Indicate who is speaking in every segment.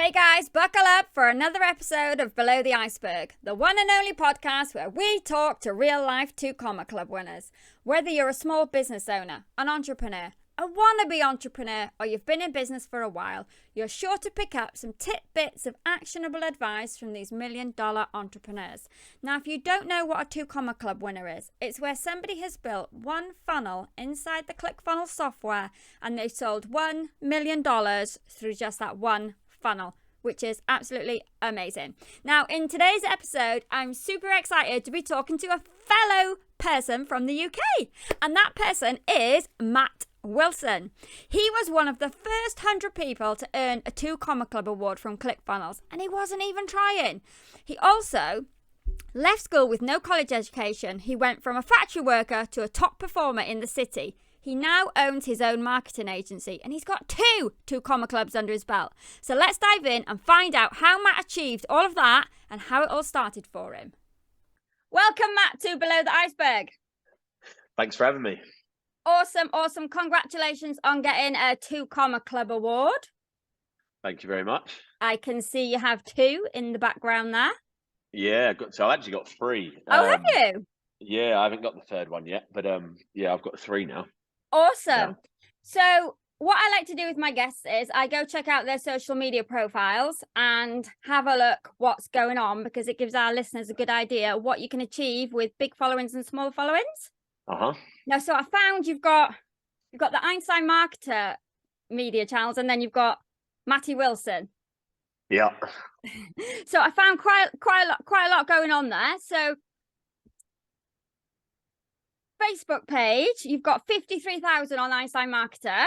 Speaker 1: Hey guys, buckle up for another episode of Below the Iceberg, the one and only podcast where we talk to real-life 2 Comma Club winners. Whether you're a small business owner, an entrepreneur, a wannabe entrepreneur, or you've been in business for a while, you're sure to pick up some tidbits of actionable advice from these million-dollar entrepreneurs. Now, if you don't know what a 2 Comma Club winner is, it's where somebody has built one funnel inside the ClickFunnels software and they sold $1 million through just that one funnel, which is absolutely amazing. Now, in today's episode, I'm super excited to be talking to a fellow person from the UK, and that person is Matt Wilson. He was one of the first 100 people to earn a 2 Comma Club award from ClickFunnels, and he wasn't even trying. He also left school with no college education. He went from a factory worker to a top performer in the city. He now owns his own marketing agency, and he's got 2 Comma Clubs under his belt. So let's dive in and find out how Matt achieved all of that and how it all started for him. Welcome, Matt, to Below the Iceberg.
Speaker 2: Thanks for having me.
Speaker 1: Awesome. Congratulations on getting a 2 Comma Club award.
Speaker 2: Thank you very much.
Speaker 1: I can see you have 2 in the background there.
Speaker 2: Yeah, I've actually got 3.
Speaker 1: Have you?
Speaker 2: Yeah, I haven't got the 3rd one yet, but yeah, I've got 3 now.
Speaker 1: Awesome.
Speaker 2: Yeah.
Speaker 1: So what I like to do with my guests is I go check out their social media profiles and have a look what's going on, because it gives our listeners a good idea what you can achieve with big followings and small followings. Now, so I found you've got the Einstein Marketer media channels, and then you've got Matty Wilson.
Speaker 2: Yeah.
Speaker 1: So I found quite a lot going on there. So Facebook page, you've got 53,000 on Einstein Marketer.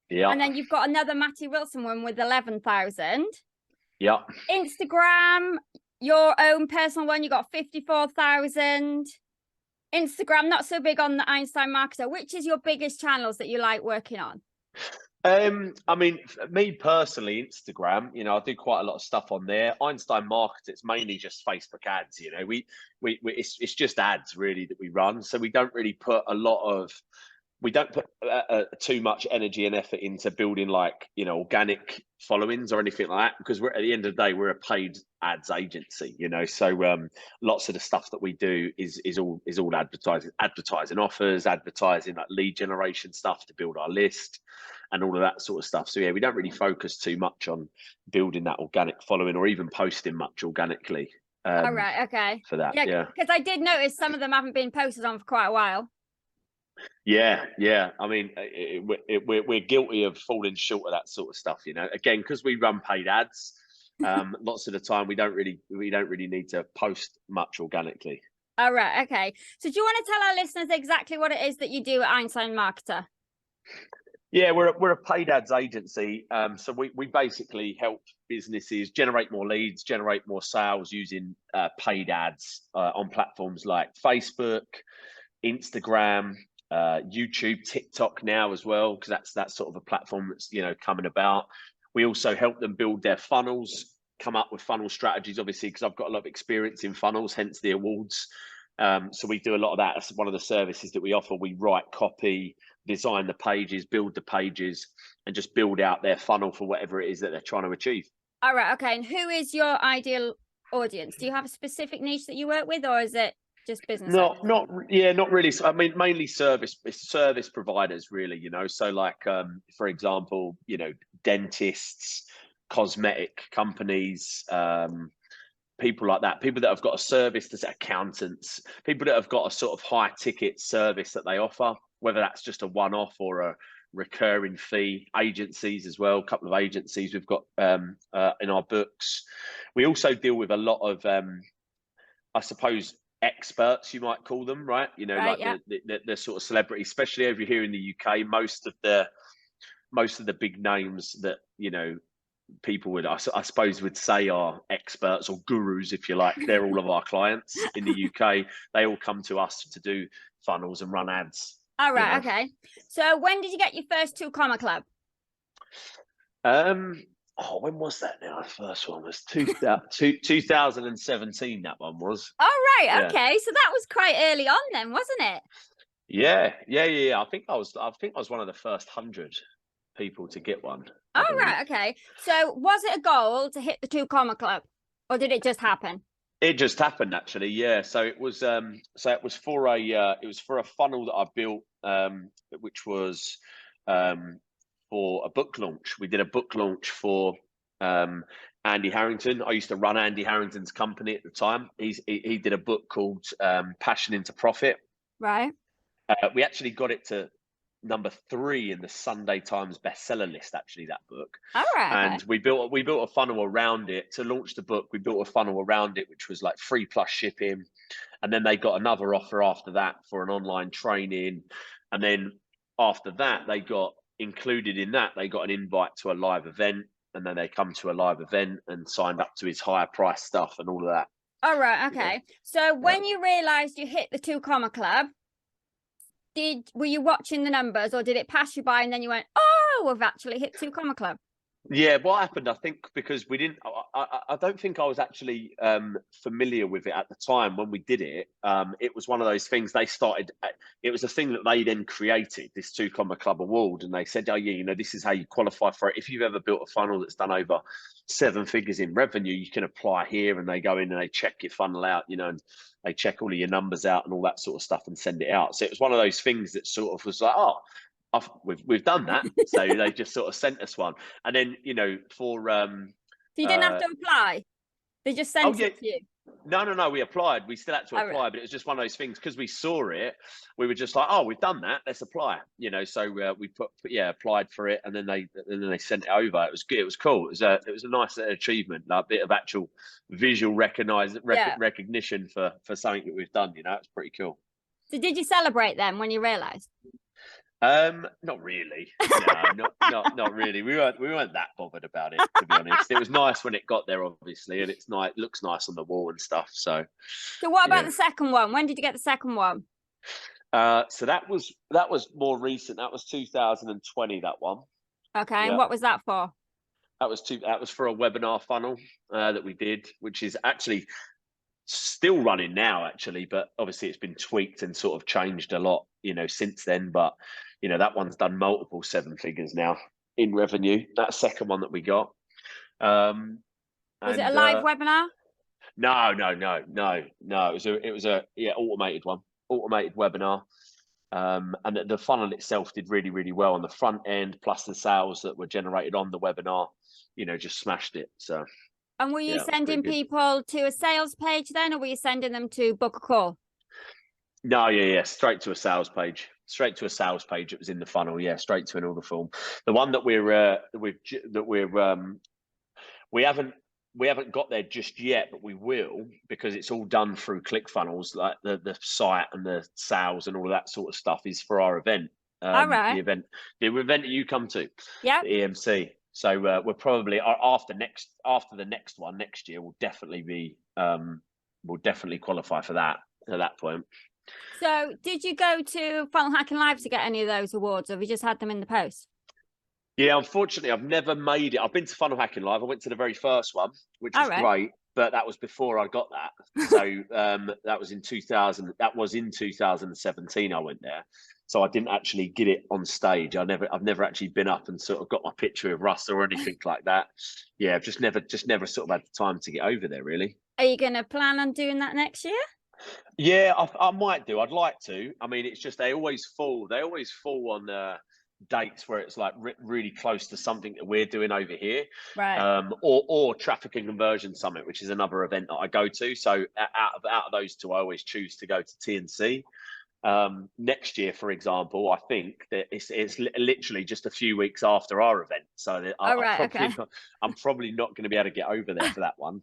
Speaker 2: Yeah.
Speaker 1: And then you've got another Matty Wilson one with 11,000.
Speaker 2: Yeah.
Speaker 1: Instagram, your own personal one, you got 54,000. Instagram, not so big on the Einstein Marketer. Which is your biggest channels that you like working on?
Speaker 2: I mean, me personally, Instagram, I do quite a lot of stuff on there. Einstein Marketer, it's mainly just Facebook ads. It's just ads really that we run. So we don't really put too much energy and effort into building organic followings or anything like that, because we're at the end of the day, we're a paid ads agency, so lots of the stuff that we do is all advertising offers, advertising like lead generation stuff to build our list and all of that sort of stuff. So yeah, we don't really focus too much on building that organic following or even posting much organically.
Speaker 1: All right, okay.
Speaker 2: For that, yeah.
Speaker 1: Because I did notice some of them haven't been posted on for quite a while.
Speaker 2: Yeah. I mean, we're guilty of falling short of that sort of stuff, Again, because we run paid ads, lots of the time we don't really need to post much organically.
Speaker 1: All right, okay. So do you want to tell our listeners exactly what it is that you do at Einstein Marketer?
Speaker 2: Yeah, we're a paid ads agency. So we basically help businesses generate more leads, generate more sales using paid ads on platforms like Facebook, Instagram, YouTube, TikTok now as well, because that's sort of a platform that's coming about. We also help them build their funnels, come up with funnel strategies, obviously, because I've got a lot of experience in funnels, hence the awards. So we do a lot of that. That's one of the services that we offer. We write copy, design the pages, build the pages, and just build out their funnel for whatever it is that they're trying to achieve.
Speaker 1: All right, okay. And who is your ideal audience? Do you have a specific niche that you work with, or is it just business?
Speaker 2: Not really. I mean, mainly service providers, really. So like, for example, dentists, cosmetic companies, people like that, people that have got a service, that's accountants, people that have got a sort of high ticket service that they offer, whether that's just a one-off or a recurring fee. Agencies as well, a couple of agencies we've got in our books. We also deal with a lot of, I suppose, experts, you might call them, right? The sort of celebrity, especially over here in the UK, most of the big names that people would, I suppose, would say are experts or gurus, if you like. They're all of our clients in the UK. They all come to us to do funnels and run ads.
Speaker 1: All right, okay. So when did you get your first 2 Comma Club?
Speaker 2: When was that now? The first one was 2017, that one was.
Speaker 1: All right, okay. So that was quite early on then, wasn't it?
Speaker 2: Yeah. I think I was one of the first 100 people to get one.
Speaker 1: Oh,
Speaker 2: at the minute.
Speaker 1: right. Okay. So was it a goal to hit the 2 comma club, or did it just happen?
Speaker 2: It just happened actually, yeah. So it was for a funnel that I built, which was for a book launch. We did a book launch for Andy Harrington. I used to run Andy Harrington's company at the time. He did a book called Passion into Profit.
Speaker 1: Right.
Speaker 2: We actually got it to number 3 in the Sunday Times bestseller list, actually, that book.
Speaker 1: All right. Okay.
Speaker 2: And we built a funnel around it to launch the book. We built a funnel around it, which was like free plus shipping. And then they got another offer after that for an online training. And then after that, they got included in that, they got an invite to a live event. And then they come to a live event and signed up to his higher price stuff and all of that.
Speaker 1: All right. Okay.
Speaker 2: Yeah.
Speaker 1: So when you realized you hit the 2 comma club, were you watching the numbers, or did it pass you by and then you went, oh, we've actually hit 2 comma club?
Speaker 2: Yeah, what happened, I think, because we didn't, I don't think I was actually familiar with it at the time when we did it. It was one of those things they started, it was a thing that they then created, this 2 comma club award. And they said, oh, yeah, you know, this is how you qualify for it. If you've ever built a funnel that's done over 7 figures in revenue, you can apply here. And they go in and they check your funnel out, you know, and they check all of your numbers out and all that sort of stuff and send it out. So it was one of those things that sort of was like, oh, we've done that. So they just sort of sent us one. And then, you know, for
Speaker 1: So you didn't have to apply, they just sent it to you?
Speaker 2: No, we applied. We still had to apply,
Speaker 1: Right.
Speaker 2: but it was just one of those things, because we saw it, we were just like, oh, we've done that, let's apply, you know. So we applied for it, and then they sent it over. It was good, it was cool. It was a nice achievement, like a bit of actual visual recognition for something that we've done, you know. It's pretty cool.
Speaker 1: So did you celebrate then when you realized?
Speaker 2: Not really. No, not really. We weren't that bothered about it, to be honest. It was nice when it got there, obviously, and it's nice, looks nice on the wall and stuff. So
Speaker 1: what about the second one? When did you get the second one?
Speaker 2: So that was more recent. That was 2020, that one.
Speaker 1: Okay.
Speaker 2: Yeah.
Speaker 1: And what was that for?
Speaker 2: That was for a webinar funnel that we did, which is actually still running now, actually, but obviously it's been tweaked and sort of changed a lot, you know, since then. But you know, that one's done multiple 7 figures now in revenue. That second one that we got.
Speaker 1: Was it a live webinar?
Speaker 2: No. It was a automated webinar. And the funnel itself did really, really well on the front end, plus the sales that were generated on the webinar, you know, just smashed it. So.
Speaker 1: And were you sending people to a sales page then, or were you sending them to book a call? No,
Speaker 2: yeah, straight to a sales page. Straight to a sales page. It was in the funnel, yeah, straight to an order form. The one that we haven't got there just yet, but we will, because it's all done through ClickFunnels, like the site and the sales and all of that sort of stuff is for our event.
Speaker 1: All right.
Speaker 2: The event that you come to.
Speaker 1: Yeah.
Speaker 2: The EMC. So we're probably after the next one next year, we'll definitely qualify for that at that point.
Speaker 1: So did you go to Funnel Hacking Live to get any of those awards, or have you just had them in the post?
Speaker 2: Yeah, unfortunately, I've never made it. I've been to Funnel Hacking Live. I went to the very first one, which was great, but that was before I got that. So that was in 2000. That was in 2017. I went there, so I didn't actually get it on stage. I've never actually been up and sort of got my picture with Russ or anything like that. Yeah, I've just never sort of had the time to get over there, really.
Speaker 1: Are you going to plan on doing that next year?
Speaker 2: Yeah, I might do. I'd like to. I mean, it's just they always fall on dates where it's like really close to something that we're doing over here,
Speaker 1: right?
Speaker 2: Or Traffic and Conversion Summit, which is another event that I go to. So out of those two, I always choose to go to TNC. Next year, for example, I think that it's literally just a few weeks after our event, so I'm probably not going to be able to get over there for that one.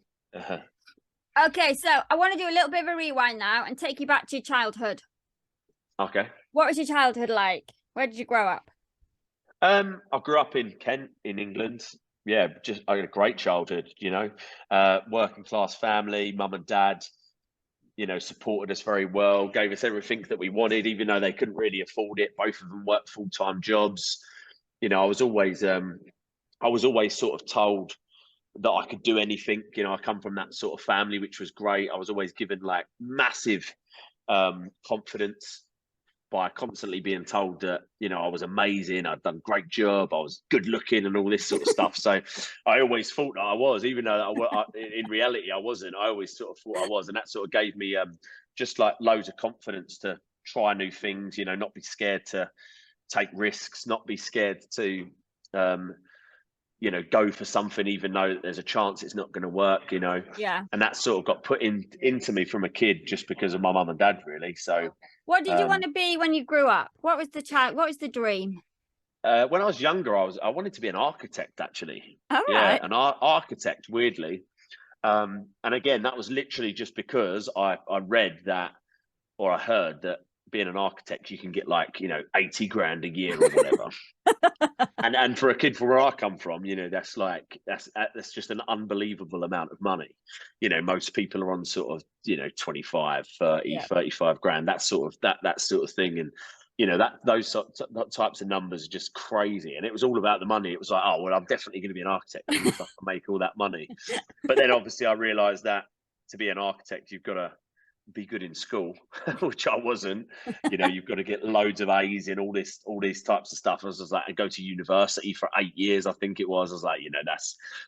Speaker 1: Okay, so I want to do a little bit of a rewind now and take you back to your childhood.
Speaker 2: Okay.
Speaker 1: What was your childhood like? Where did you grow up?
Speaker 2: I grew up in Kent, in England. Yeah, I had a great childhood, you know, working class family, mum and dad, you know, supported us very well, gave us everything that we wanted, even though they couldn't really afford it. Both of them worked full-time jobs. You know, I was always sort of told that I could do anything. You know, I come from that sort of family, which was great. I was always given like massive confidence by constantly being told that, you know, I was amazing, I'd done a great job, I was good looking and all this sort of stuff. So I always thought that I was, even though in reality I wasn't. I always sort of thought I was, and that sort of gave me just like loads of confidence to try new things, you know, not be scared to take risks, not be scared to you know, go for something even though there's a chance it's not going to work, you know.
Speaker 1: Yeah.
Speaker 2: And that sort of got put into me from a kid just because of my mum and dad, really. So
Speaker 1: What did you want to be when you grew up? What was the dream?
Speaker 2: when I was younger, I wanted to be an architect, actually.
Speaker 1: All
Speaker 2: Yeah,
Speaker 1: right.
Speaker 2: an architect, weirdly. And again, that was literally just because I read that, or I heard that being an architect, you can get like, you know, 80 grand a year or whatever. and for a kid from where I come from, you know, that's just an unbelievable amount of money. You know, most people are on sort of, you know, 25, 30,
Speaker 1: Yeah.
Speaker 2: 35 grand, that sort of thing. And, you know, those types of numbers are just crazy. And it was all about the money. It was like, oh, well, I'm definitely going to be an architect if I can make all that money. But then obviously I realized that to be an architect, you've got to be good in school, which I wasn't. You know, you've got to get loads of A's in all these types of stuff. I was like, I go to university for 8 years, I think it was. I was like, you know,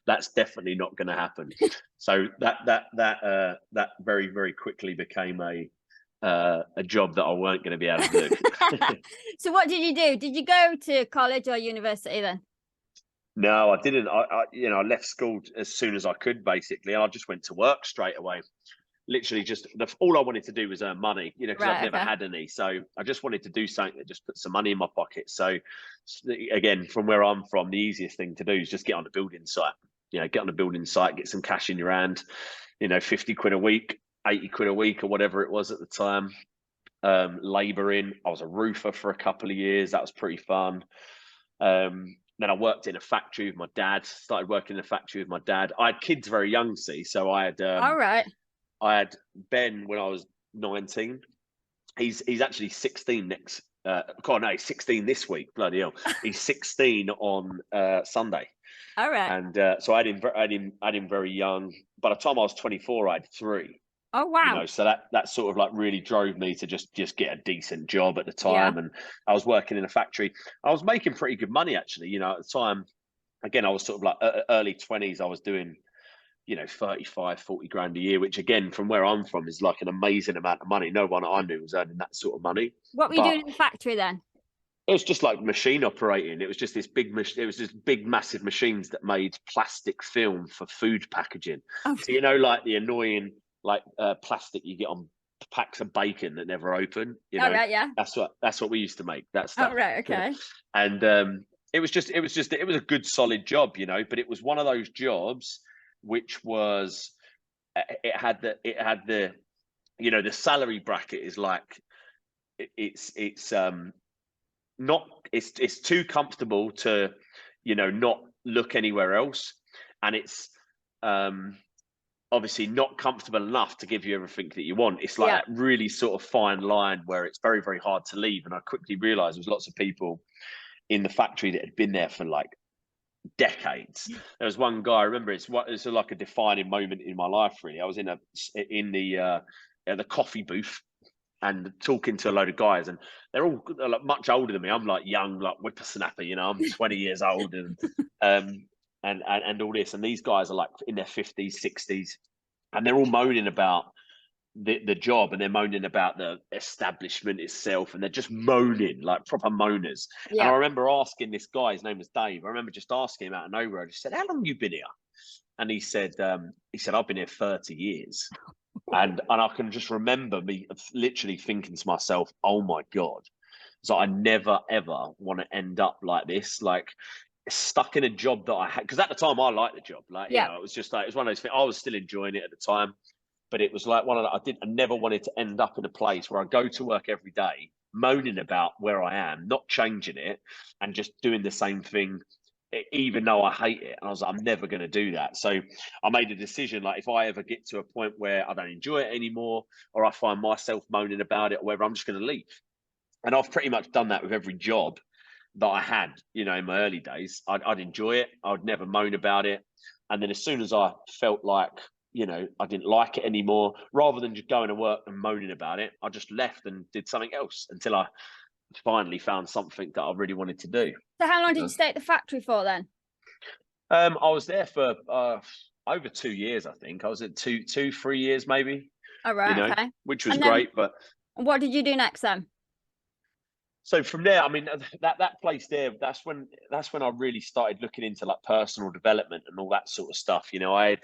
Speaker 2: that's definitely not going to happen. So that very, very quickly became a job that I weren't going to be able to do.
Speaker 1: So what did you do? Did you go to college or university then?
Speaker 2: No, I didn't. You know, I left school as soon as I could, basically. I just went to work straight away. Literally just all I wanted to do was earn money, you know, because I've never had any. So I just wanted to do something that just put some money in my pocket. So again, from where I'm from, the easiest thing to do is just get on the building site, you know, get on the building site, get some cash in your hand, you know, 50 quid a week, 80 quid a week or whatever it was at the time. Labouring. I was a roofer for a couple of years. That was pretty fun. Then I worked in a factory with my dad, started working in a factory with my dad. I had kids very young, see, so I had
Speaker 1: All right.
Speaker 2: I had Ben when I was 19. He's actually 16 next. God, no, he's 16 this week. Bloody hell, he's 16 on Sunday.
Speaker 1: All right.
Speaker 2: And so I had him very young. By the time I was 24, I had 3.
Speaker 1: Oh wow.
Speaker 2: You know, so that sort of like really drove me to just get a decent job at the time. Yeah. And I was working in a factory. I was making pretty good money, actually. You know, at the time, again, I was sort of like early 20s. I was doing, you know, 35, 40 grand a year, which again, from where I'm from, is like an amazing amount of money. No one I knew was earning that sort of money.
Speaker 1: What were you doing in the factory then?
Speaker 2: It was just like machine operating. It was just this big, massive machines that made plastic film for food packaging. Oh. So, you know, like the annoying, like plastic you get on packs of bacon that never open, you know,
Speaker 1: right, yeah.
Speaker 2: That's what we used to make, that stuff.
Speaker 1: Oh, right, okay.
Speaker 2: And it was a good solid job, you know, but it was one of those jobs which was, it had the you know, the salary bracket is like, it's too comfortable to, you know, not look anywhere else, and it's obviously not comfortable enough to give you everything that you want. It's like that really sort of fine line where it's very, very hard to leave. And I quickly realized there was lots of people in the factory that had been there for like decades. There was one guy, I remember, it's like a defining moment in my life, really. I was in the coffee booth and talking to a load of guys, and they're all like much older than me. I'm like young, like whippersnapper, you know, I'm 20 years old, and all this, and these guys are like in their 50s, 60s, and they're all moaning about the job, and they're moaning about the establishment itself, and they're just moaning like proper moaners. Yeah. And I remember asking this guy, his name was Dave, I remember just asking him out of nowhere, I just said, how long have you been here? And he said I've been here 30 years. And I can just remember me literally thinking to myself, oh my God, so I never ever want to end up like this, like stuck in a job that I had, because at the time I liked the job, like, you know, it was just like, it was one of those things, I was still enjoying it at the time, but it was like I never wanted to end up in a place where I go to work every day moaning about where I am, not changing it, and just doing the same thing even though I hate it. And I was like, I'm never going to do that. So I made a decision, like, if I ever get to a point where I don't enjoy it anymore, or I find myself moaning about it or whatever, I'm just going to leave. And I've pretty much done that with every job that I had, you know, in my early days. I'd enjoy it. I'd never moan about it. And then as soon as I felt like, I didn't like it anymore. Rather than just going to work and moaning about it, I just left and did something else until I finally found something that I really wanted to do.
Speaker 1: So how long did you stay at the factory for then?
Speaker 2: I was there for over 2 years, I think. I was at 3 years maybe,
Speaker 1: All right, okay.
Speaker 2: which was
Speaker 1: And then
Speaker 2: great. But
Speaker 1: what did you do next then?
Speaker 2: so from there, I mean, that place there, that's when I really started looking into like personal development and all that sort of stuff. I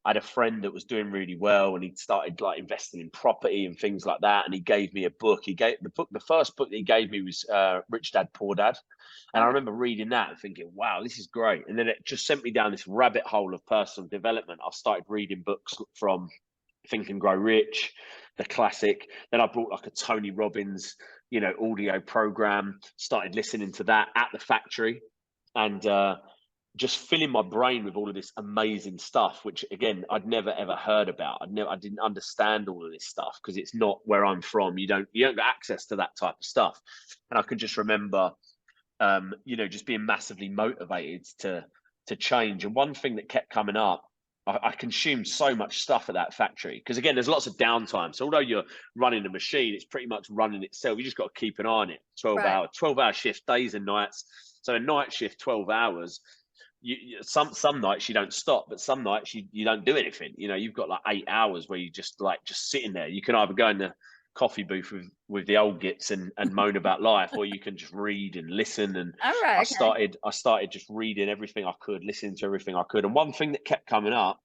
Speaker 2: had a friend that was doing really well, and he'd started like investing in property and things like that. And he gave me a book. The first book that he gave me was Rich Dad Poor Dad, and I remember reading that and thinking, wow, this is great. And then it just sent me down this rabbit hole of personal development. I started reading books from Think and Grow Rich, the classic. Then I bought like a Tony Robbins, audio program, started listening to that at the factory, and just filling my brain with all of this amazing stuff, which again, I'd never ever heard about. I didn't understand all of this stuff because it's not where I'm from. You don't get access to that type of stuff. And I could just remember, just being massively motivated to change. And one thing that kept coming up, I consumed so much stuff at that factory because again, there's lots of downtime. So although you're running a machine, it's pretty much running itself. You just got to keep an eye on it. 12-hour shift, days and nights. So a night shift, 12 hours. Some nights you don't stop, but some nights you don't do anything. You've got like 8 hours where you just sitting there. You can either go in the coffee booth with the old gits and moan about life, or you can just read and listen. And I started just reading everything I could, listening to everything I could. And one thing that kept coming up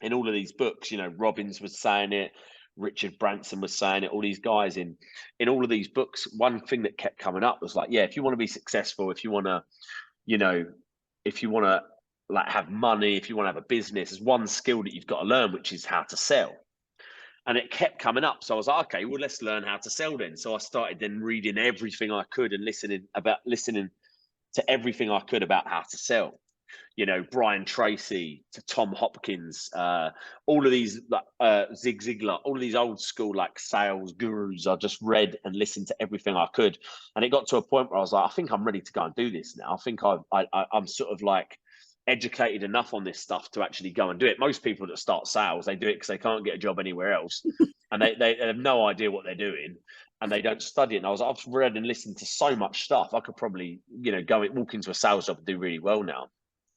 Speaker 2: in all of these books, Robbins was saying it, Richard Branson was saying it, all these guys in all of these books, one thing that kept coming up was like, yeah, if you want to be successful, if you want to, if you want to like have money, if you want to have a business, there's one skill that you've got to learn, which is how to sell. And it kept coming up. So I was like, okay, well, let's learn how to sell then. So I started then reading everything I could and listening to everything I could about how to sell. Brian Tracy to Tom Hopkins, all of these Zig Ziglar, all of these old school like sales gurus. I just read and listened to everything I could, and it got to a point where I was like, I think I'm ready to go and do this now. I think I'm sort of like educated enough on this stuff to actually go and do it. Most people that start sales, they do it because they can't get a job anywhere else, and they have no idea what they're doing. And they don't study it. And I've read and listened to so much stuff. I could probably, walk into a sales job and do really well now.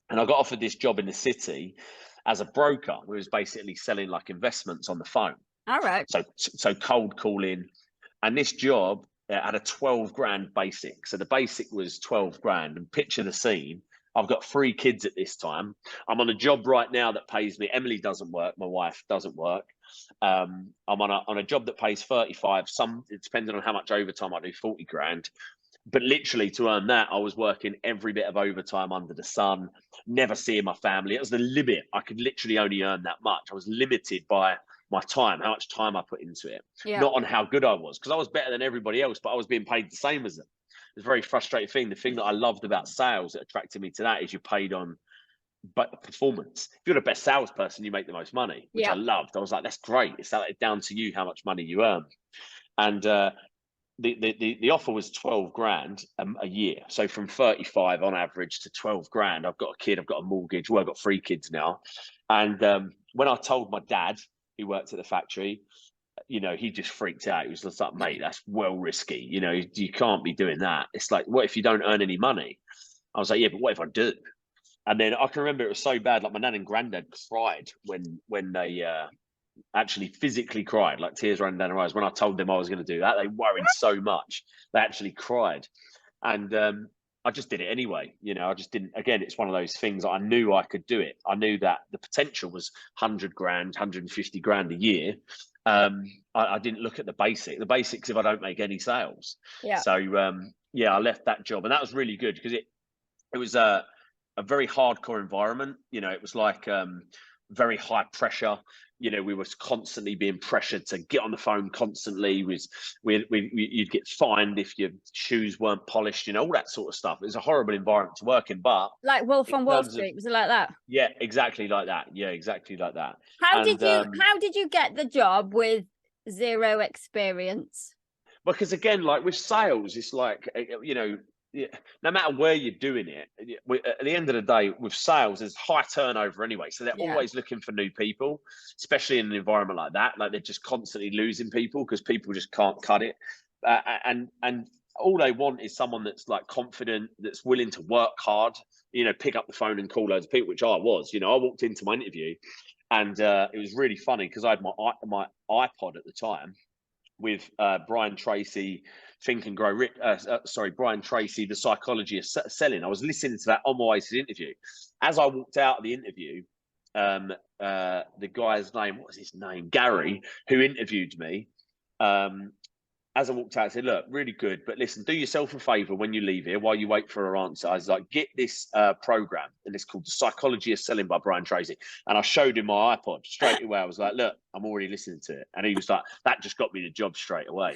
Speaker 2: And I got offered this job in the city as a broker, who was basically selling like investments on the phone.
Speaker 1: All right.
Speaker 2: So cold calling. And this job had a 12 grand basic. So the basic was 12 grand. And picture the scene. I've got 3 kids at this time. I'm on a job right now that pays me. Emily doesn't work. My wife doesn't work. I'm on a job that pays 35. Depending on how much overtime I do, 40 grand. But literally to earn that, I was working every bit of overtime under the sun, never seeing my family. It was the limit. I could literally only earn that much. I was limited by my time, how much time I put into it, not on how good I was, because I was better than everybody else, but I was being paid the same as them. It's a very frustrating thing. The thing that I loved about sales that attracted me to that is you're paid on performance. If you're the best salesperson, you make the most money, which I loved. I was like, that's great. It's down to you how much money you earn. And the offer was 12 grand a year. So from 35 on average to 12 grand, I've got a kid, I've got a mortgage. Well, I've got 3 kids now. And when I told my dad, who worked at the factory, he just freaked out. He was just like, mate, that's well risky. You can't be doing that. It's like, what if you don't earn any money? I was like, yeah, but what if I do? And then I can remember it was so bad. Like my nan and granddad cried when they actually physically cried, like tears running down their eyes. When I told them I was going to do that, they worried so much. They actually cried. And I just did it anyway. I just didn't. Again, it's one of those things. I knew I could do it. I knew that the potential was 100 grand, 150 grand a year. I didn't look at the basics if I don't make any sales. So I left that job, and that was really good because it was a very hardcore environment. It was like very high pressure. We were constantly being pressured to get on the phone constantly. You'd get fined if your shoes weren't polished, all that sort of stuff. It was a horrible environment to work in, but
Speaker 1: like Wolf on Wall Street, was it like that?
Speaker 2: Yeah, exactly like that. Yeah, exactly like that.
Speaker 1: How did you get the job with 0 experience?
Speaker 2: Because again, like with sales, it's like, yeah, no matter where you're doing it, at the end of the day, with sales, there's high turnover anyway. So they're
Speaker 1: Yeah.
Speaker 2: always looking for new people, especially in an environment like that. Like they're just constantly losing people because people just can't cut it. And all they want is someone that's like confident, that's willing to work hard, pick up the phone and call loads of people, which I was. I walked into my interview and it was really funny because I had my iPod at the time with Brian Tracy, Think and Grow Rich. Brian Tracy, The Psychology of Selling. I was listening to that on my way to the interview. As I walked out of the interview, the guy's name, what was his name? Gary, who interviewed me. As I walked out, I said, look, really good, but listen, do yourself a favor when you leave here, while you wait for her answer. I was like, get this program, and it's called The Psychology of Selling by Brian Tracy. And I showed him my iPod straight away. I was like, look, I'm already listening to it. And he was like, that just got me the job straight away.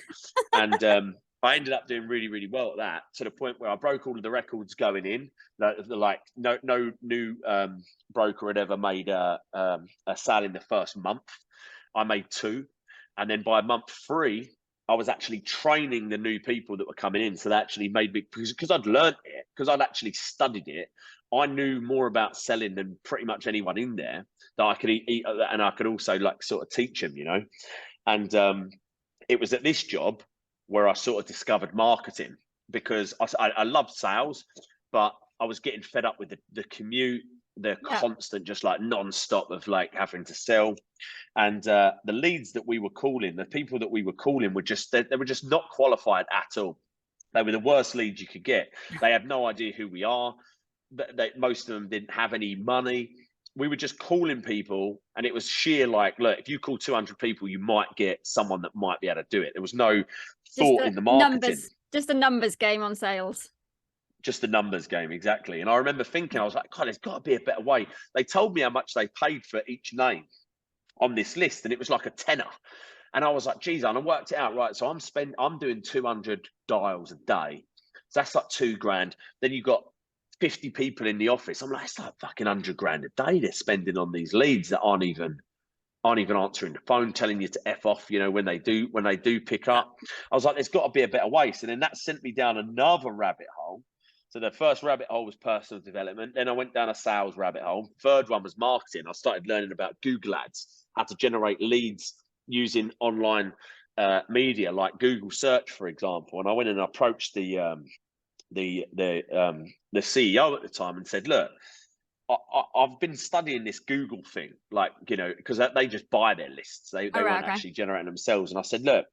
Speaker 2: And I ended up doing really, really well at that, to the point where I broke all of the records going in. Like no new broker had ever made a sale in the first month. I made 2. And then by month 3, I was actually training the new people that were coming in. So that actually made me, because I'd learned it, because I'd actually studied it. I knew more about selling than pretty much anyone in there, that I could eat, and I could also like sort of teach them, And it was at this job where I sort of discovered marketing, because I loved sales, but I was getting fed up with the commute, the constant, just like non-stop of like having to sell. And the leads that we were calling, the people that we were calling were just, they were just not qualified at all. They were the worst leads you could get. They had no idea who we are. Most of them didn't have any money. We were just calling people, and it was sheer like, look, if you call 200 people, you might get someone that might be able to do it. There was no thought in the marketing.
Speaker 1: Just a numbers game on sales.
Speaker 2: Just the numbers game, exactly. And I remember thinking, I was like, God, there's got to be a better way. They told me how much they paid for each name on this list, and it was like a tenner. And I was like, geez, and I worked it out, right? So I'm doing 200 dials a day. So that's like $2,000. Then you got 50 people in the office. I'm like, it's like fucking $100,000 a day they're spending on these leads that aren't even answering the phone, telling you to F off, when they do pick up. I was like, there's got to be a better way. So then that sent me down another rabbit hole. So the first rabbit hole was personal development. Then I went down a sales rabbit hole. Third one was marketing. I started learning about Google Ads, how to generate leads using online media like Google search, for example. And I went and approached the CEO at the time and said, look, I've been studying this Google thing, like, because they just buy their lists. They weren't actually generating themselves. And I said, look,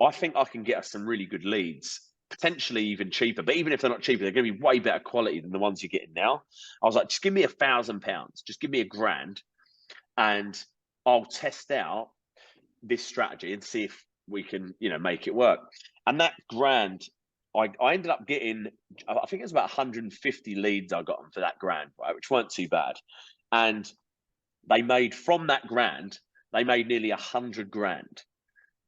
Speaker 2: I think I can get us some really good leads, potentially even cheaper. But even if they're not cheaper, they're going to be way better quality than the ones you're getting now. I was like, just give me £1,000, just give me £1,000, and I'll test out this strategy and see if we can, make it work. And that grand, I ended up getting, I think it was about 150 leads I got them for that grand, right, which weren't too bad. And they made, from that grand, they made nearly $100,000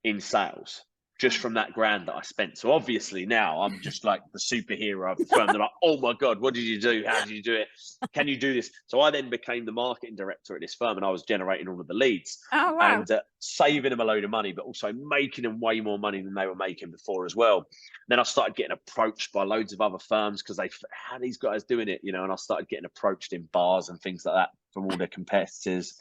Speaker 2: in sales just from that grand that I spent. So obviously now I'm just like the superhero of the firm. They're like, oh my God, what did you do? How did you do it? Can you do this? So I then became the marketing director at this firm, and I was generating all of the leads.
Speaker 1: Oh, wow.
Speaker 2: And saving them a load of money, but also making them way more money than they were making before as well. Then I started getting approached by loads of other firms because how are these guys doing it? And I started getting approached in bars and things like that from all their competitors.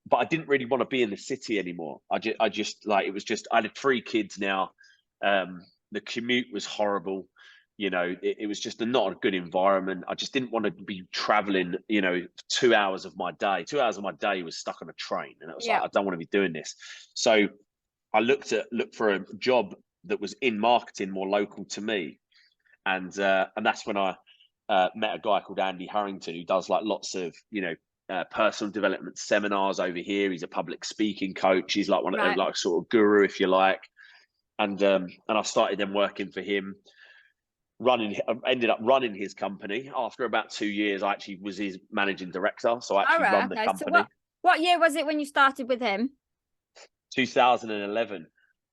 Speaker 2: But I didn't really want to be in the city anymore. I just like, it was just, I had 3 kids now. The commute was horrible. It was just not a good environment. I just didn't want to be traveling, 2 hours of my day. 2 hours of my day was stuck on a train. And it was like, I don't want to be doing this. So I looked for a job that was in marketing, more local to me. And that's when I met a guy called Andy Harrington, who does like lots of, personal development seminars over here. He's a public speaking coach. He's like one of like sort of guru, if you like. And I started then working for him, ended up running his company. After about 2 years, I actually was his managing director. So I actually run the company.
Speaker 1: So what year was it when you started with him?
Speaker 2: 2011.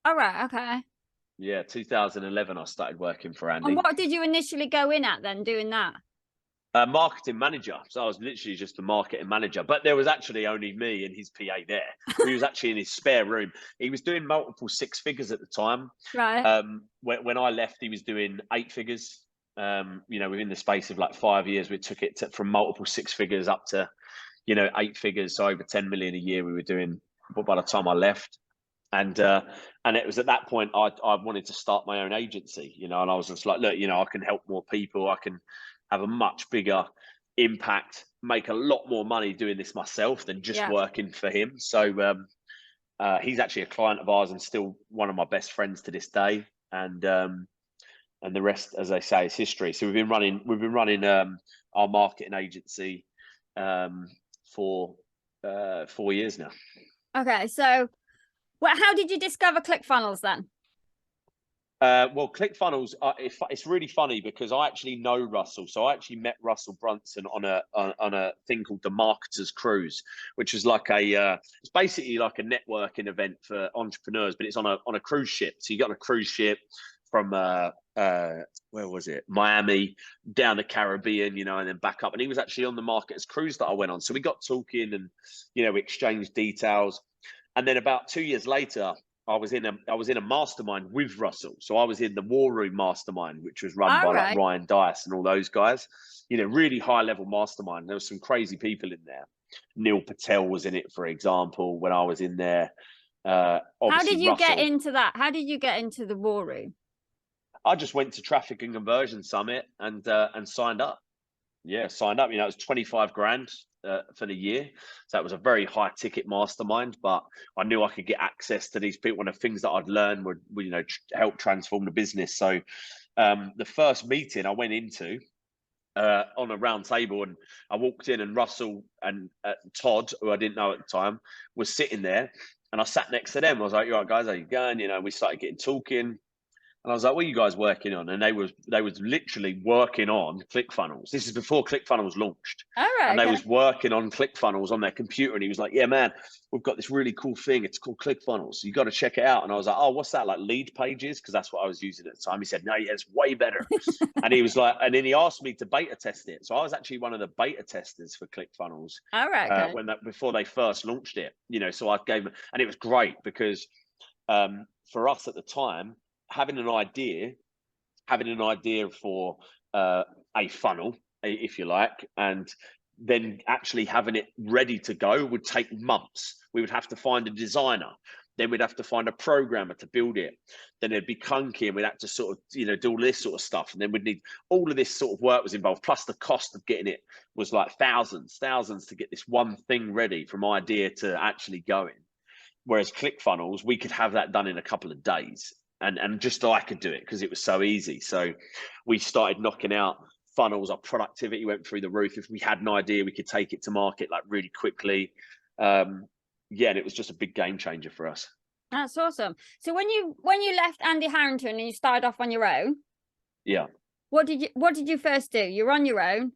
Speaker 1: All right. Okay.
Speaker 2: Yeah, 2011, I started working for Andy.
Speaker 1: And what did you initially go in at then, doing that?
Speaker 2: Marketing manager. So I was literally just a marketing manager, but there was actually only me and his PA there. He was actually in his spare room. He was doing multiple six figures at the time.
Speaker 1: Right.
Speaker 2: When I left, he was doing eight figures. Within the space of like 5 years, we took it from multiple six figures up to, eight figures. So over 10 million a year we were doing by the time I left. And it was at that point I wanted to start my own agency, and I was just like, look, I can help more people. I can have a much bigger impact, make a lot more money doing this myself than just working for him. So he's actually a client of ours and still one of my best friends to this day. And the rest, as I say, is history. So we've been running our marketing agency for 4 years now.
Speaker 1: Okay, so how did you discover ClickFunnels then?
Speaker 2: Well, ClickFunnels, it's really funny because I actually know Russell. So I actually met Russell Brunson on a thing called the Marketers Cruise, which is like it's basically like a networking event for entrepreneurs, but it's on a cruise ship. So you got on a cruise ship from where was it? Miami down the Caribbean, and then back up. And he was actually on the Marketers Cruise that I went on. So we got talking and we exchanged details. And then about 2 years later, I was in a mastermind with Russell. So I was in the War Room mastermind, which was run by like Ryan Dice and all those guys. Really high level mastermind. There was some crazy people in there. Neil Patel was in it, for example, when I was in there.
Speaker 1: How did you get into that? How did you get into the War Room?
Speaker 2: I just went to Traffic and Conversion Summit and signed up. Yeah, signed up. It was 25 grand for the year. So that was a very high ticket mastermind, but I knew I could get access to these people. One of the things that I'd learned would help transform the business. So the first meeting I went into on a round table, and I walked in and Russell and Todd, who I didn't know at the time, was sitting there, and I sat next to them. I was like, "You all right, guys, how you going?" We started getting talking. And I was like, what are you guys working on? And they was literally working on ClickFunnels. This is before ClickFunnels launched.
Speaker 1: All right.
Speaker 2: And they was working on ClickFunnels on their computer. And he was like, yeah, man, we've got this really cool thing. It's called ClickFunnels. You got to check it out. And I was like, oh, what's that? Like lead pages? Because that's what I was using at the time. He said, no, yeah, it's way better. And he was like, and then he asked me to beta test it. So I was actually one of the beta testers for ClickFunnels.
Speaker 1: All right.
Speaker 2: Before they first launched it, so I gave, and it was great because for us at the time, having an idea for a funnel, if you like, and then actually having it ready to go would take months. We would have to find a designer, then we'd have to find a programmer to build it, then it'd be clunky, and we'd have to sort of do all this sort of stuff, and then we'd need all of this sort of work was involved, plus the cost of getting it was like thousands to get this one thing ready from idea to actually going. Whereas ClickFunnels, we could have that done in a couple of days. And just I could do it because it was so easy. So we started knocking out funnels. Our productivity went through the roof. If we had an idea, we could take it to market like really quickly. And it was just a big game changer for us.
Speaker 1: That's awesome. So when you left Andy Harrington and you started off on your own, what did you first do? You're on your own.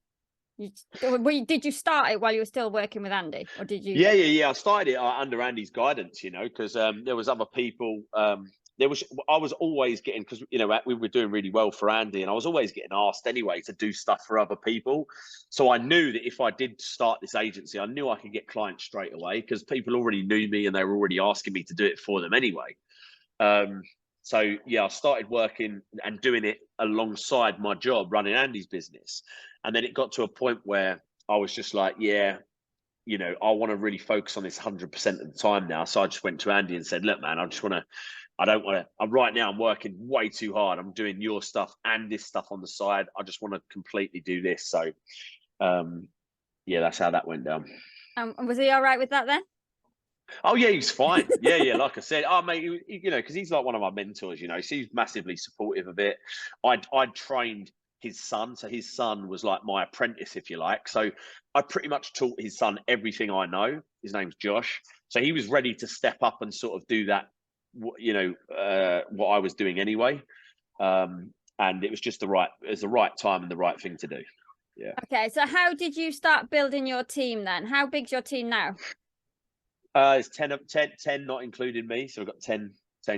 Speaker 1: Did you start it while you were still working with Andy, or did you?
Speaker 2: Yeah. I started it under Andy's guidance, because there was other people. I was always getting, because we were doing really well for Andy, and I was always getting asked anyway to do stuff for other people. So I knew that if I did start this agency, I knew I could get clients straight away because people already knew me and they were already asking me to do it for them anyway. So I started working and doing it alongside my job running Andy's business, and then it got to a point where I was just like, I want to really focus on this 100% of the time now. So I just went to Andy and said, look, man, right now I'm working way too hard. I'm doing your stuff and this stuff on the side. I just want to completely do this. So, that's how that went down.
Speaker 1: Was he all right with that then?
Speaker 2: Oh yeah, he's fine. Yeah. Like I said, mate, because he's like one of my mentors. So he's massively supportive of it. I trained his son, so his son was like my apprentice, if you like. So I pretty much taught his son everything I know. His name's Josh. So he was ready to step up and sort of do that. What I was doing anyway, and it was just the right time and the right thing to do. Yeah.
Speaker 1: Okay, so how did you start building your team then? How big's your team now?
Speaker 2: It's 10 not including me, so we've got 10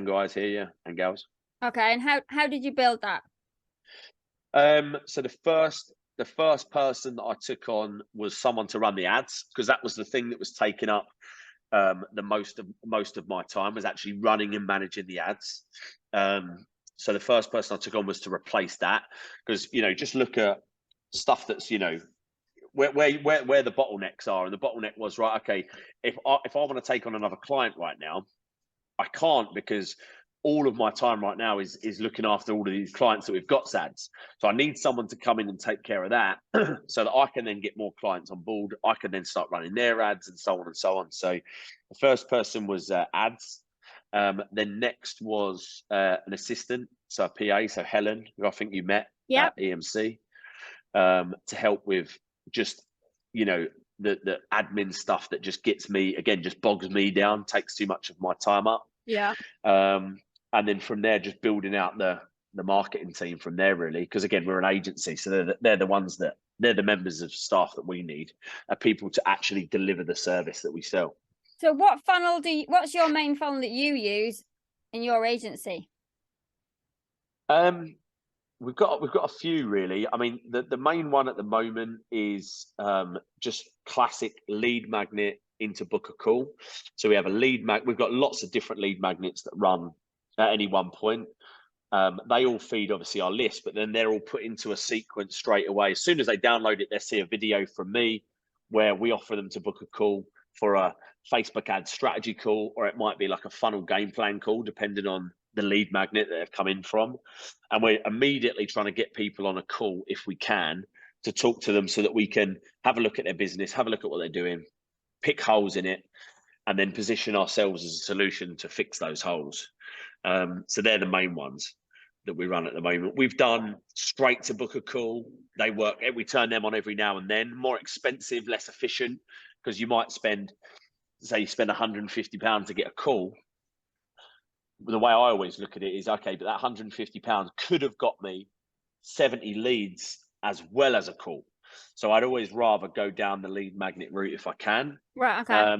Speaker 2: guys here, and gals.
Speaker 1: Okay, and how did you build that?
Speaker 2: So the first the first person that I took on was someone to run the ads, because that was the thing that was taking up the most of my time, was actually running and managing the ads. So the first person I took on was to replace that, because just look at stuff that's where the bottlenecks are, and the bottleneck was, right, okay, if I want to take on another client right now, I can't, because all of my time right now is looking after all of these clients that we've got ads. So I need someone to come in and take care of that so that I can then get more clients on board. I can then start running their ads and so on and so on. So the first person was ads. Then next was an assistant, so a PA, so Helen, who I think you met at EMC, to help with just, the admin stuff that just gets me, again, just bogs me down, takes too much of my time up.
Speaker 1: Yeah.
Speaker 2: And then from there, just building out the marketing team from there, really, because again, we're an agency, so they're the ones that they're the members of staff that we need, are people to actually deliver the service that we sell.
Speaker 1: So what's your main funnel that you use in your agency?
Speaker 2: We've got a few, really. I mean, the main one at the moment is just classic lead magnet into book a call. So we have a we've got lots of different lead magnets that run at any one point. They all feed obviously our list, but then they're all put into a sequence straight away. As soon as they download it, they see a video from me where we offer them to book a call for a Facebook ad strategy call, or it might be like a funnel game plan call, depending on the lead magnet that they've come in from. And we're immediately trying to get people on a call, if we can, to talk to them so that we can have a look at their business, have a look at what they're doing, pick holes in it, and then position ourselves as a solution to fix those holes. So they're the main ones that we run at the moment. We've done straight to book a call. They work, we turn them on every now and then. More expensive, less efficient, because you might spend £150 to get a call. The way I always look at it is, okay, but that £150 could have got me 70 leads as well as a call. So I'd always rather go down the lead magnet route if I can.
Speaker 1: Right. Okay.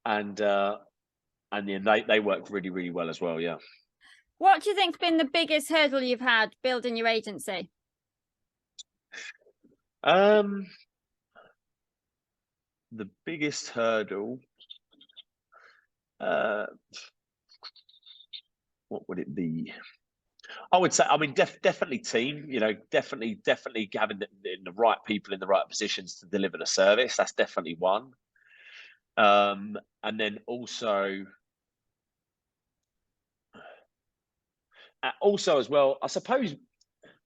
Speaker 2: And then they work really, really well as well. Yeah.
Speaker 1: What do you think's been the biggest hurdle you've had building your agency?
Speaker 2: The biggest hurdle, what would it be? I would say, I mean, definitely team. Definitely having the right people in the right positions to deliver the service. That's definitely one. And then also as well, I suppose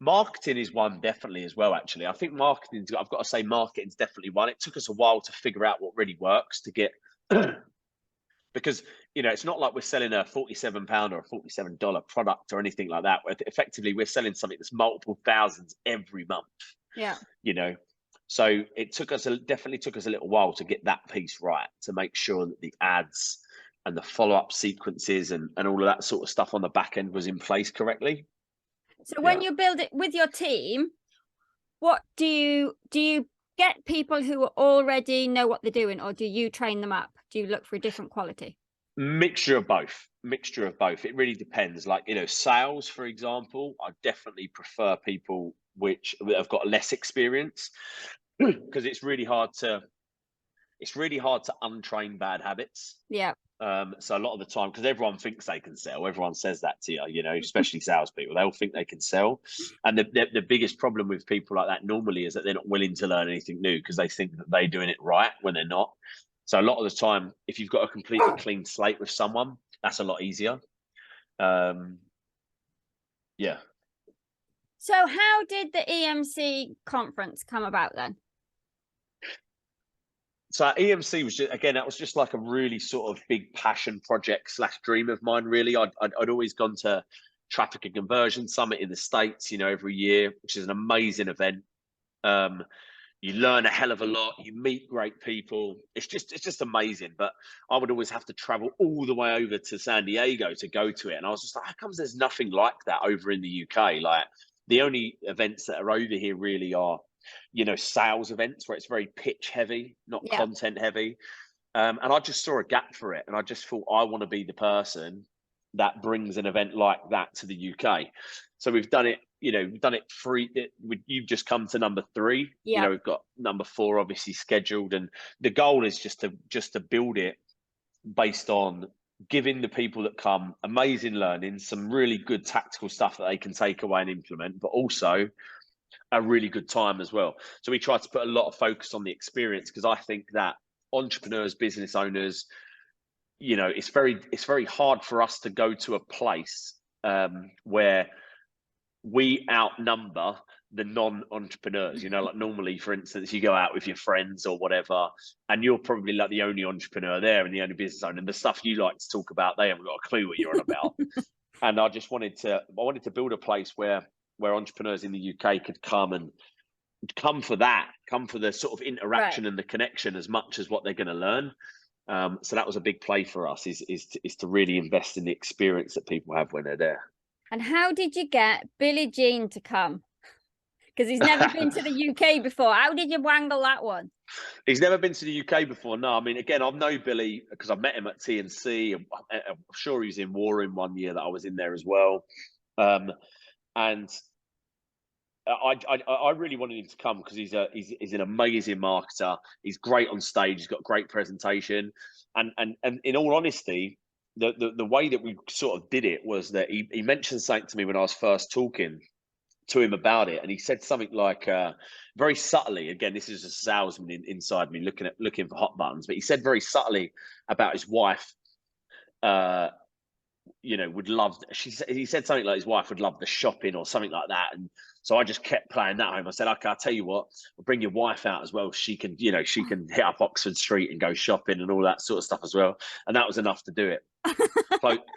Speaker 2: marketing is one, definitely, as well. Actually, I think I've got to say marketing's definitely one. It took us a while to figure out what really works to get because it's not like we're selling a £47 or a $47 product or anything like that. Effectively, we're selling something that's multiple thousands every month.
Speaker 1: Yeah.
Speaker 2: So it definitely took us a little while to get that piece right, to make sure that the ads and the follow-up sequences and all of that sort of stuff on the back end was in place correctly.
Speaker 1: So when you build it with your team, what do you get people who already know what they're doing, or do you train them up? Do you look for a different quality?
Speaker 2: Mixture of both. It really depends. Like, sales, for example, I definitely prefer people which have got less experience, because it's really hard to untrain bad habits.
Speaker 1: Yeah.
Speaker 2: So a lot of the time, because everyone thinks they can sell, everyone says that to you, especially salespeople, they all think they can sell. And the biggest problem with people like that normally is that they're not willing to learn anything new, because they think that they're doing it right when they're not. So a lot of the time, if you've got a completely clean slate with someone, that's a lot easier. Yeah.
Speaker 1: So how did the EMC conference come about then?
Speaker 2: So EMC was that was just like a really sort of big passion project / dream of mine, really. I'd always gone to Traffic and Conversion Summit in the States, every year, which is an amazing event. You learn a hell of a lot. You meet great people. It's just amazing. But I would always have to travel all the way over to San Diego to go to it. And I was just like, how comes there's nothing like that over in the UK? Like, the only events that are over here really are, sales events where it's very pitch heavy, not content heavy. And I just saw a gap for it. And I just thought, I want to be the person that brings an event like that to the UK. So we've done it, we've done it free. You've just come to number 3.
Speaker 1: Yeah.
Speaker 2: We've got number 4 obviously scheduled, and the goal is just to build it based on giving the people that come amazing learning, some really good tactical stuff that they can take away and implement, but also a really good time as well. So we try to put a lot of focus on the experience, because I think that entrepreneurs, business owners, it's very hard for us to go to a place where we outnumber the non-entrepreneurs. Like normally, for instance, you go out with your friends or whatever, and you're probably like the only entrepreneur there and the only business owner, and the stuff you like to talk about, they haven't got a clue what you're on about. And I wanted to build a place where entrepreneurs in the UK could come for the sort of interaction and the connection as much as what they're going to learn. So that was a big play for us, is to really invest in the experience that people have when they're there.
Speaker 1: And how did you get Billy Jean to come? Because he's never been to the UK before. How did you wangle that one?
Speaker 2: He's never been to the UK before. No, I mean, again, I've known Billy because I've met him at TNC. I'm sure he was in Warren one year that I was in there as well. And I really wanted him to come because he's an amazing marketer. He's great on stage. He's got great presentation. And in all honesty, the way that we sort of did it was that he mentioned something to me when I was first talking to him about it, and he said something like very subtly, again, this is a salesman inside me looking for hot buttons, but he said very subtly about his wife would love, he said something like his wife would love the shopping or something like that. And so I just kept playing that home. I said, okay, I'll tell you what, I'll bring your wife out as well. She can hit up Oxford Street and go shopping and all that sort of stuff as well. And that was enough to do it.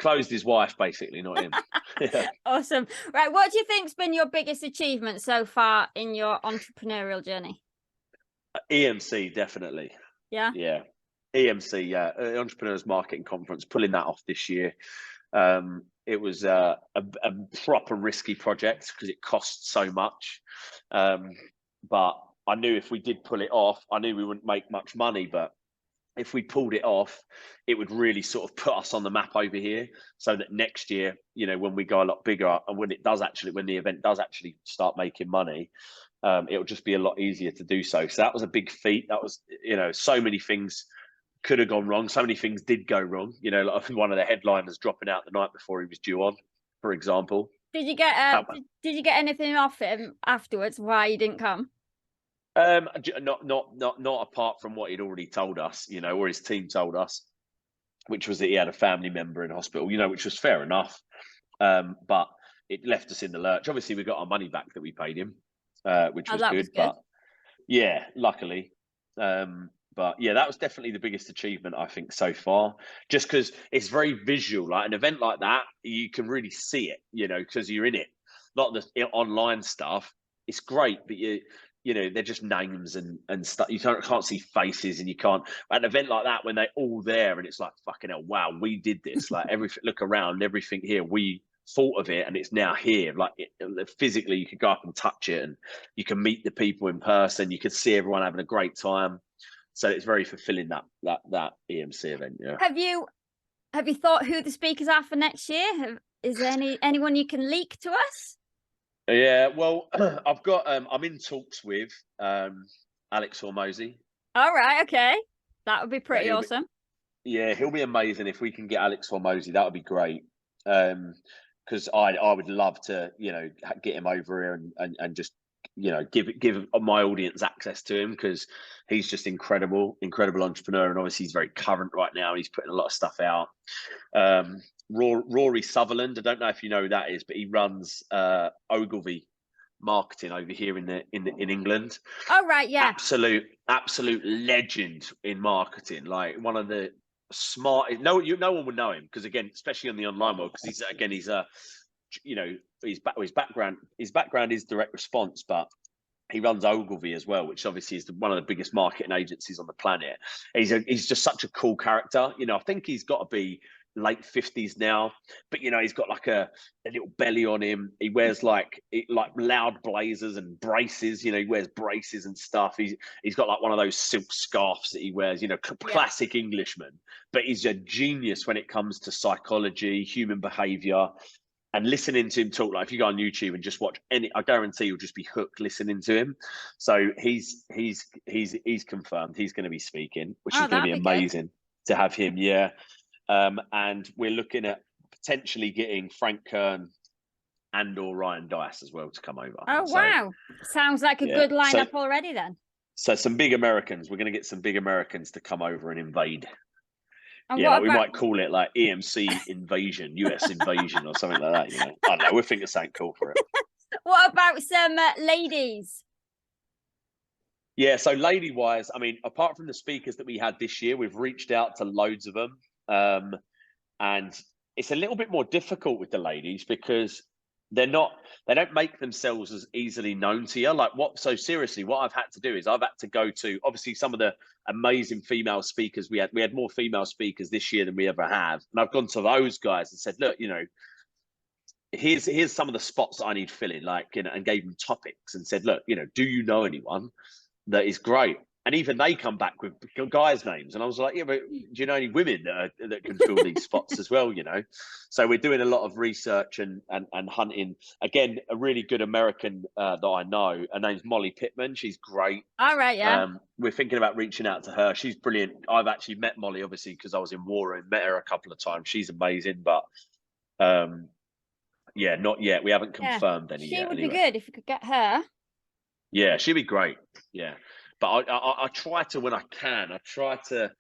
Speaker 2: Closed his wife, basically, not him. Yeah.
Speaker 1: Awesome. Right. What do you think's been your biggest achievement so far in your entrepreneurial journey?
Speaker 2: EMC, definitely.
Speaker 1: Yeah.
Speaker 2: Yeah. EMC, yeah. Entrepreneurs Marketing Conference, pulling that off this year. It was a proper risky project because it cost so much. But I knew if we did pull it off, I knew we wouldn't make much money, but if we pulled it off, it would really sort of put us on the map over here, so that next year, when we go a lot bigger and when the event does actually start making money, it'll just be a lot easier to do so. So that was a big feat. That was, so many things could have gone wrong. So many things did go wrong. Like one of the headliners dropping out the night before he was due on, for example.
Speaker 1: Did you get anything off him afterwards? Why you didn't come?
Speaker 2: Not apart from what he'd already told us, or his team told us, which was that he had a family member in hospital, which was fair enough. But it left us in the lurch. Obviously, we got our money back that we paid him, which was good. But yeah, luckily. But yeah, that was definitely the biggest achievement, I think, so far, just because it's very visual. Like an event like that, you can really see it, because you're in it. Not the online stuff. It's great, but they're just names and stuff. You can't see faces, and you can't. At an event like that, when they're all there, and it's like, fucking hell, wow, we did this. Like everything, look around, everything here, we thought of it, and it's now here. Like physically, you could go up and touch it, and you can meet the people in person. You could see everyone having a great time. So it's very fulfilling, that EMC event. Yeah.
Speaker 1: Have you thought who the speakers are for next year? Is there anyone you can leak to us?
Speaker 2: Yeah, well, I've got I'm in talks with Alex Hormozy.
Speaker 1: All right, okay, that would be pretty awesome.
Speaker 2: He'll be amazing if we can get Alex Hormozy. That would be great. Because I would love to get him over here and just give my audience access to him, because he's just incredible entrepreneur, and obviously he's very current right now. He's putting a lot of stuff out. Rory Sutherland, I don't know if you know who that is, but he runs Ogilvy marketing over here in England.
Speaker 1: Oh right, yeah.
Speaker 2: Absolute legend in marketing, like one of the smart. No one would know him, because again, especially on the online world, because his background is direct response, but he runs Ogilvy as well, which obviously is one of the biggest marketing agencies on the planet. He's just such a cool character. I think he's got to be late 50s now, but he's got like a little belly on him. He wears like loud blazers and braces. He wears braces and stuff. He's got like one of those silk scarves that he wears. Classic Englishman, but he's a genius when it comes to psychology, human behavior. And listening to him talk, like if you go on YouTube and just watch I guarantee you'll just be hooked listening to him. So he's confirmed he's going to be speaking, which is going to be amazing to have him. Yeah. And we're looking at potentially getting Frank Kern and/or Ryan Dice as well to come over.
Speaker 1: Oh, wow. Sounds like a good lineup already then.
Speaker 2: So some big Americans. We're going to get some big Americans to come over and invade.
Speaker 1: And
Speaker 2: we might call it like EMC invasion, US invasion or something like that. I don't know. We'll think of something cool for it.
Speaker 1: What about some ladies?
Speaker 2: Yeah, so lady-wise, I mean, apart from the speakers that we had this year, we've reached out to loads of them. And it's a little bit more difficult with the ladies because they don't make themselves as easily known to you. So seriously, what I've had to do is I've had to go to obviously some of the amazing female speakers. We had more female speakers this year than we ever have. And I've gone to those guys and said, look, here's some of the spots that I need filling, and gave them topics and said, look, do you know anyone that is great? And even they come back with guys' names. And I was like, yeah, but do you know any women that can fill these spots as well, So we're doing a lot of research and hunting. Again, a really good American that I know, her name's Molly Pittman. She's great.
Speaker 1: All right, yeah.
Speaker 2: We're thinking about reaching out to her. She's brilliant. I've actually met Molly, obviously, because I was in Warren and met her a couple of times. She's amazing, but yeah, not yet. We haven't confirmed any yet.
Speaker 1: She would be good if you could get her.
Speaker 2: Yeah, she'd be great. Yeah. But I try to, when I can, I try to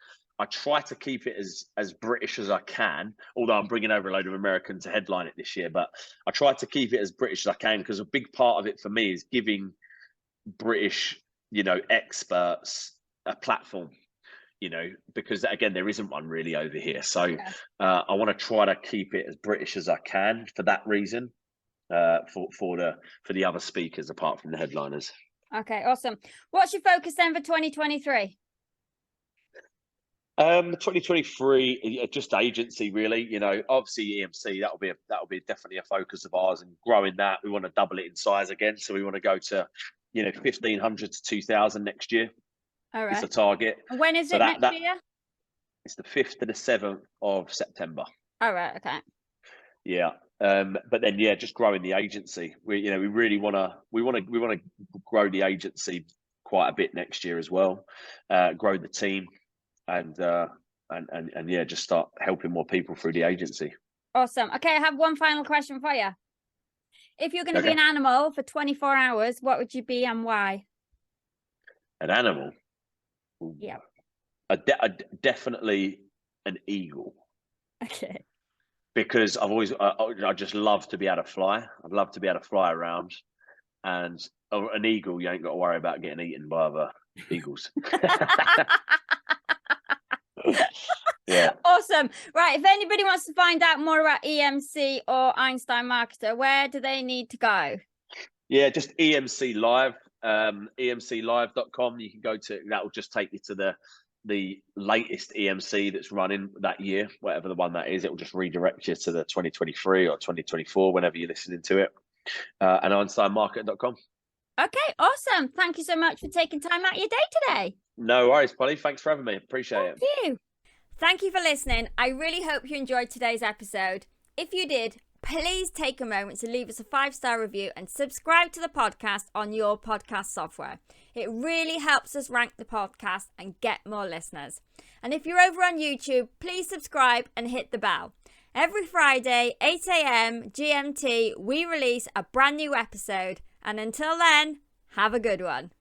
Speaker 2: keep it as British as I can, although I'm bringing over a load of Americans to headline it this year, but I try to keep it as British as I can because a big part of it for me is giving British, experts a platform, because again, there isn't one really over here. So I want to try to keep it as British as I can for that reason, for the other speakers apart from the headliners.
Speaker 1: Okay, awesome. What's your focus then for 2023?
Speaker 2: 2023, just agency really. Obviously EMC that'll be definitely a focus of ours, and growing that. We want to double it in size again, so we want to go to 1,500 to 2,000 next year.
Speaker 1: All right,
Speaker 2: it's a target.
Speaker 1: And when is it next year?
Speaker 2: It's the 5th to the 7th of September.
Speaker 1: All right, okay.
Speaker 2: Yeah. But then, just growing the agency. We really want to grow the agency quite a bit next year as well. Grow the team, and just start helping more people through the agency.
Speaker 1: Awesome. Okay, I have one final question for you. If you're going to be an animal for 24 hours, what would you be and why?
Speaker 2: An animal?
Speaker 1: Yeah.
Speaker 2: Definitely an eagle.
Speaker 1: Okay.
Speaker 2: Because I just love to be able to fly. I'd love to be able to fly around, and an eagle, you ain't got to worry about getting eaten by other eagles. Yeah.
Speaker 1: Awesome. Right. If anybody wants to find out more about EMC or Einstein Marketer, where do they need to go?
Speaker 2: Yeah, just EMC Live, emclive.com. You can go to, that will just take you to the latest EMC that's running that year, whatever the one that is. It will just redirect you to the 2023 or 2024 whenever you're listening to it, and einsteinmarketer.com.
Speaker 1: Okay, awesome. Thank you so much for taking time out of your day today.
Speaker 2: No worries, Polly. Thanks for having me. Appreciate it.
Speaker 1: Thank you. Thank you for listening. I really hope you enjoyed today's episode. If you did, please take a moment to leave us a 5-star review and subscribe to the podcast on your podcast software. It really helps us rank the podcast and get more listeners. And if you're over on YouTube, please subscribe and hit the bell. Every Friday, 8 a.m. GMT, we release a brand new episode. And until then, have a good one.